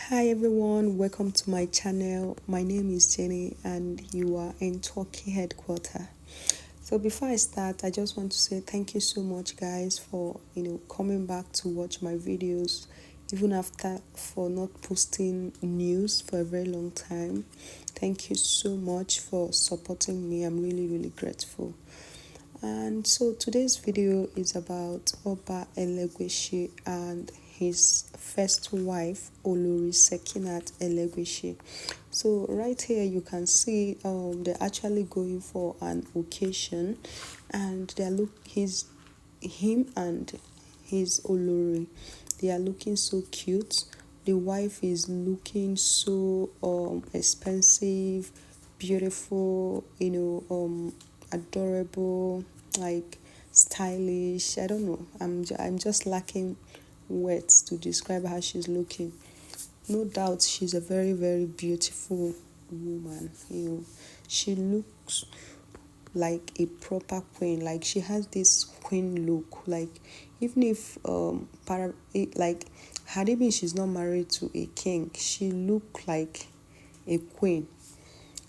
Hi everyone, welcome to my channel. My name is Jenny and you are in Turkey headquarters. So before I start, I just want to say thank you so much guys for coming back to watch my videos even after for not posting news for a very long time. Thank you so much for supporting me. I'm really grateful. And so today's video is about Oba Elegushi and his first wife, Olori Sekinat Elegushi. So right here you can see they're actually going for an occasion, and him and his Olori, they are looking so cute. The wife is looking so expensive, beautiful, adorable, like stylish. I don't know. I'm just lacking words to describe how she's looking. No doubt she's a very beautiful woman. She looks like a proper queen. Like she has this queen look. Like even if like had it been she's not married to a king, she look like a queen.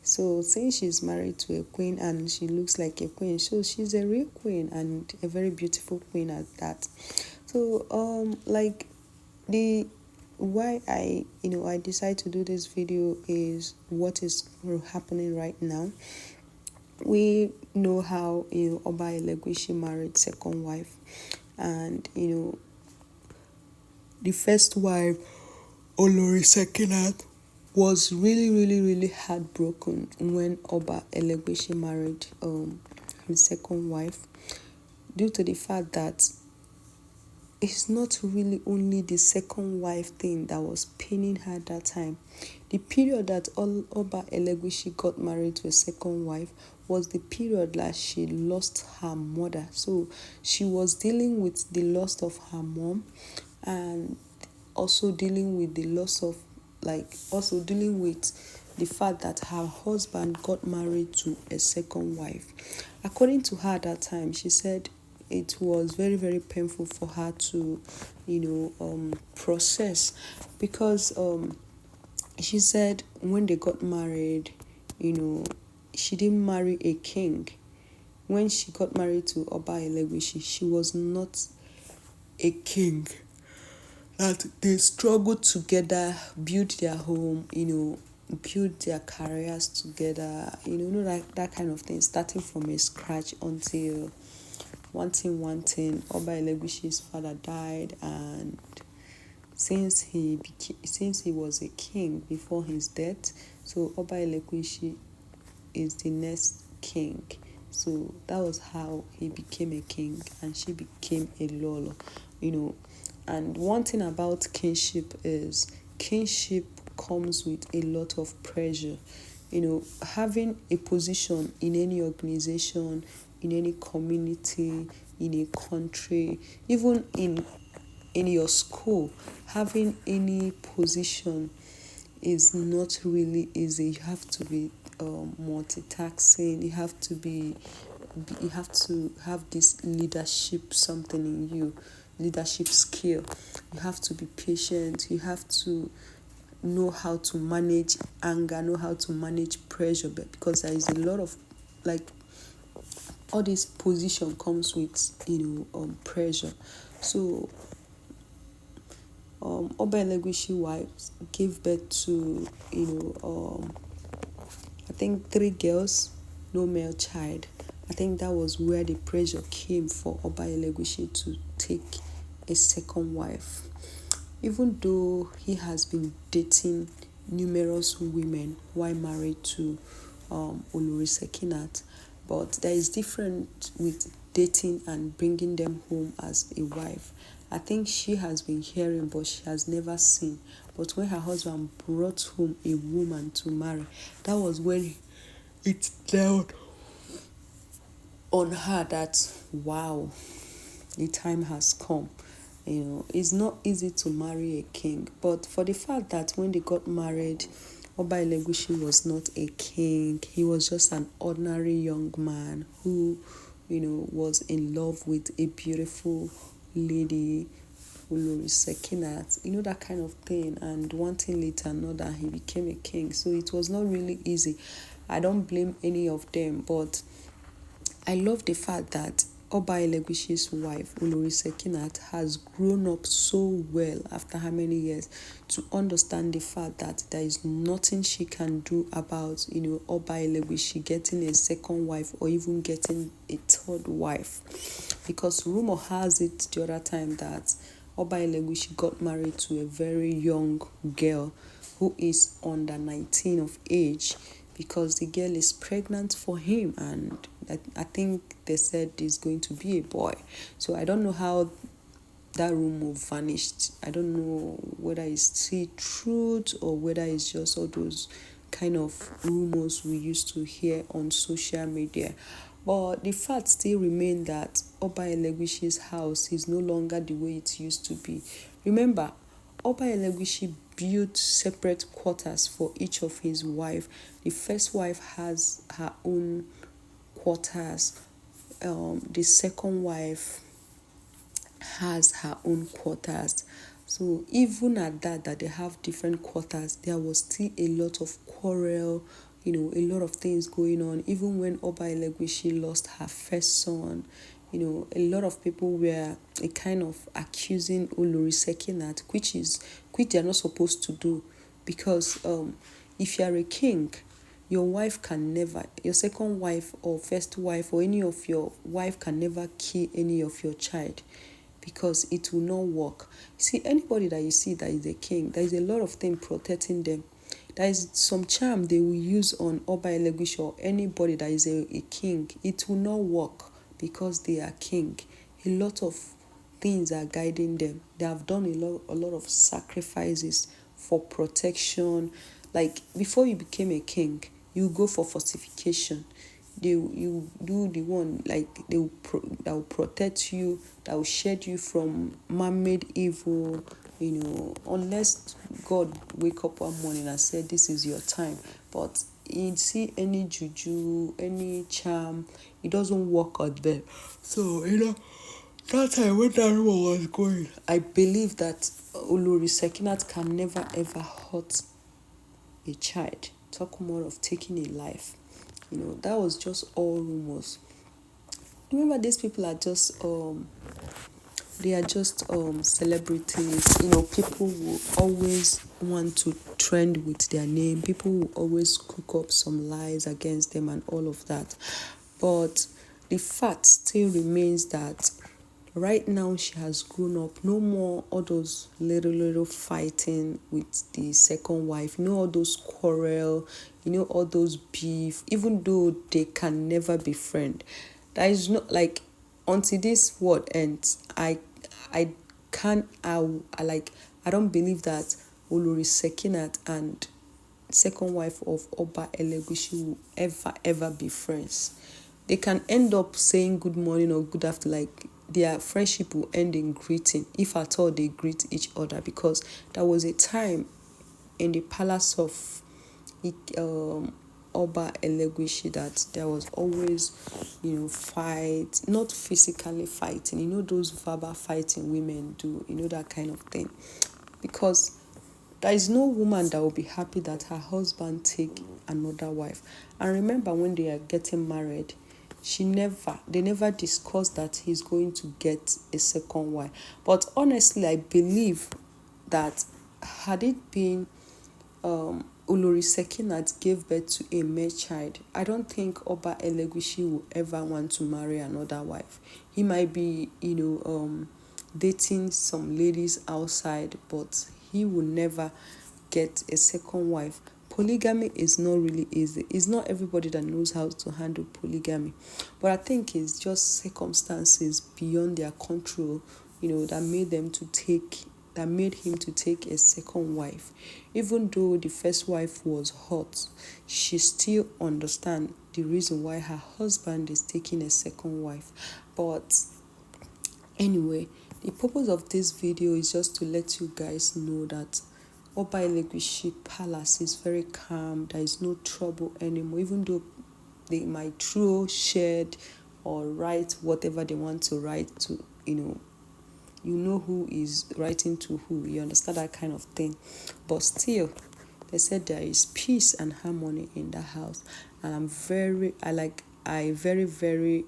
So since she's married to a queen and she looks like a queen, so she's a real queen and a very beautiful queen at that. So like the why I decide to do this video is what is happening right now. We know how Oba Elegushi married second wife, and the first wife, Olori Sekinat, was really heartbroken when Oba Elegushi married his second wife, due to the fact that it's not really only the second wife thing that was paining her that time. The period that Oba Elegushi got married to a second wife was the period that she lost her mother. So she was dealing with the loss of her mom, and also dealing with the loss of also dealing with the fact that her husband got married to a second wife. According to her at that time, she said it was very painful for her to process, because she said when they got married, she didn't marry a king. When she got married to Oba Elegushi, she was not a king. That they struggled together, build their home, build their careers together, that kind of thing, starting from a scratch until one thing, Oba Eleguishi's father died, and since he was a king before his death, so Oba Eleguishi is the next king. So that was how he became a king and she became a lolo, And one thing about kinship is kinship comes with a lot of pressure. Having a position in any organization, in any community, in a country, even in your school, having any position is not really easy. You have to be multitasking. You have to have this leadership something in you, leadership skill. You have to be patient. You have to know how to manage anger, know how to manage pressure, because there is a lot of all this position comes with pressure. So Oba Elegushi wives gave birth to I think 3 girls, no male child. I think that was where the pressure came for Oba Elegushi to take a second wife. Even though he has been dating numerous women while married to Olori Sekinat, but there is difference with dating and bringing them home as a wife. I think she has been hearing, but she has never seen. But when her husband brought home a woman to marry, that was when it dawned on her that, wow, the time has come. It's not easy to marry a king. But for the fact that when they got married, Oba Elegushi was not a king. He was just an ordinary young man who, was in love with a beautiful lady olori Sekinat, that kind of thing, and one thing later another, he became a king. So it was not really easy. I don't blame any of them, but I love the fact that Oba Eleguishi's wife, Olori Sekinat, has grown up so well after how many years to understand the fact that there is nothing she can do about, Oba Eleguishi getting a second wife or even getting a third wife. Because rumor has it the other time that Oba Elegushi got married to a very young girl who is under 19 of age, because the girl is pregnant for him, and I think they said it's going to be a boy. So I don't know how that rumor vanished. I don't know whether it's still truth or whether it's just all those kind of rumors we used to hear on social media. But the fact still remains that Oba Eleguishi's house is no longer the way it used to be. Remember, Oba Elegushi built separate quarters for each of his wife. The first wife has her own quarters. The second wife has her own quarters. So even at that they have different quarters, there was still a lot of quarrel, a lot of things going on. Even when Oba Elegushi lost her first son, a lot of people were a kind of accusing Olori Sekinat, which they are not supposed to do, because if you are a king, your second wife or first wife or any of your wife can never kill any of your child, because it will not work. See, anybody that you see that is a king, there is a lot of things protecting them. There is some charm they will use on Oba Elegushi or anybody that is a king. It will not work because they are king. A lot of things are guiding them. They have done a lot of sacrifices for protection. Like before you became a king, you go for fortification. You do the one like that will protect you, that will shed you from man-made evil, unless God wake up one morning and said this is your time. But you see any juju, any charm, it doesn't work out there. So that time when that rumor was going, I believe that Olori Sekinat can never ever hurt a child. Talk more of taking a life. That was just all rumors. Remember, these people are just they are just celebrities. People will always want to trend with their name. People will always cook up some lies against them and all of that. But the fact still remains that right now she has grown up. No more all those little fighting with the second wife. All those quarrel. All those beef. Even though they can never be friends. That is not like until this world ends. I can't. I don't believe that Olori Sekinat and second wife of Oba Elegushi will ever be friends. They can end up saying good morning or good afternoon, like their friendship will end in greeting, if at all they greet each other, because there was a time in the palace of Oba Elegushi that there was always fight, not physically fighting, those verbal fighting women do, that kind of thing, because there is no woman that will be happy that her husband take another wife. And remember, when they are getting married, they never discussed that he's going to get a second wife. But honestly, I believe that had it been Olori Sekinat gave birth to a male child, I don't think Oba Elegushi will ever want to marry another wife. He might be, dating some ladies outside, but he will never get a second wife. Polygamy is not really easy. It's not everybody that knows how to handle polygamy. But I think it's just circumstances beyond their control, that made him to take a second wife. Even though the first wife was hot, she still understands the reason why her husband is taking a second wife. But anyway, the purpose of this video is just to let you guys know that Oba Elegushi Palace is very calm. There is no trouble anymore, even though they might throw shade or write whatever they want to write to, you know who is writing to who. You understand that kind of thing. But still, they said there is peace and harmony in the house, and I very very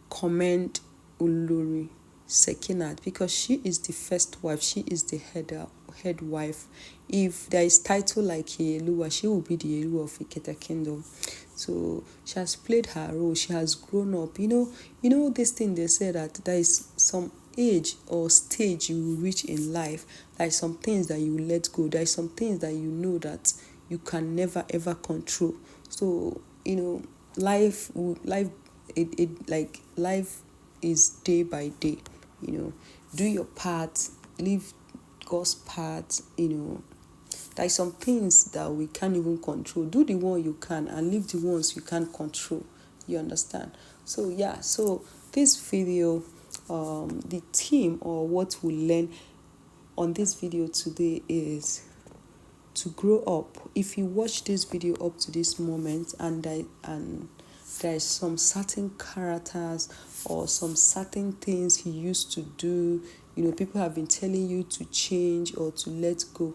commend Olori Sekinat, because she is the first wife, she is the head wife. If there is title like Yelua, she will be the Yelua of Iketa Kingdom. So she has played her role, she has grown up. This thing they say that there is some age or stage you will reach in life. There are some things that you let go. There are some things that you know that you can never ever control. So life life is day by day. Do your part, leave God's part. There are some things that we can't even control. Do the one you can and leave the ones you can't control. You understand? So yeah, so this video, the theme or what we learn on this video today is to grow up. If you watch this video up to this moment and there is some certain characters or some certain things he used to do, people have been telling you to change or to let go.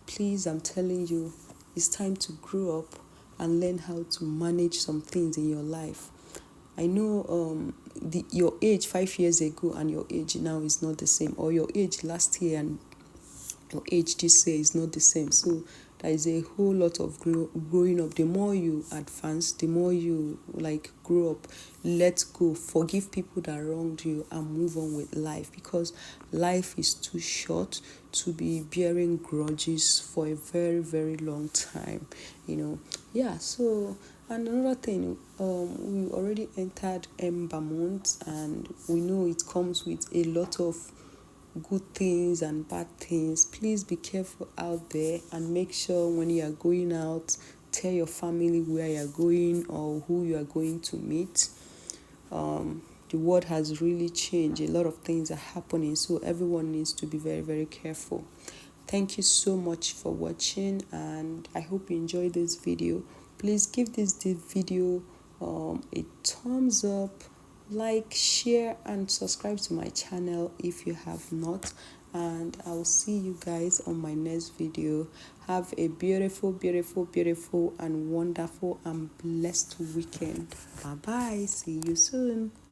Please, I'm telling you, it's time to grow up and learn how to manage some things in your life. I know your age 5 years ago and your age now is not the same, or your age last year and your age this year is not the same. So there is a whole lot of growing up. The more you advance, the more you grow up, let go, forgive people that wronged you, and move on with life, because life is too short to be bearing grudges for a very very long time. Yeah. So, and another thing, we already entered Ember month, and we know it comes with a lot of good things and bad things. Please be careful out there, and make sure when you are going out, tell your family where you are going or who you are going to meet. The world has really changed. A lot of things are happening, so everyone needs to be very very careful. Thank you so much for watching, and I hope you enjoyed this video. Please give this video a thumbs up, like, share, and subscribe to my channel if you have not. And I will see you guys on my next video. Have a beautiful beautiful beautiful and wonderful and blessed weekend. Bye bye, see you soon.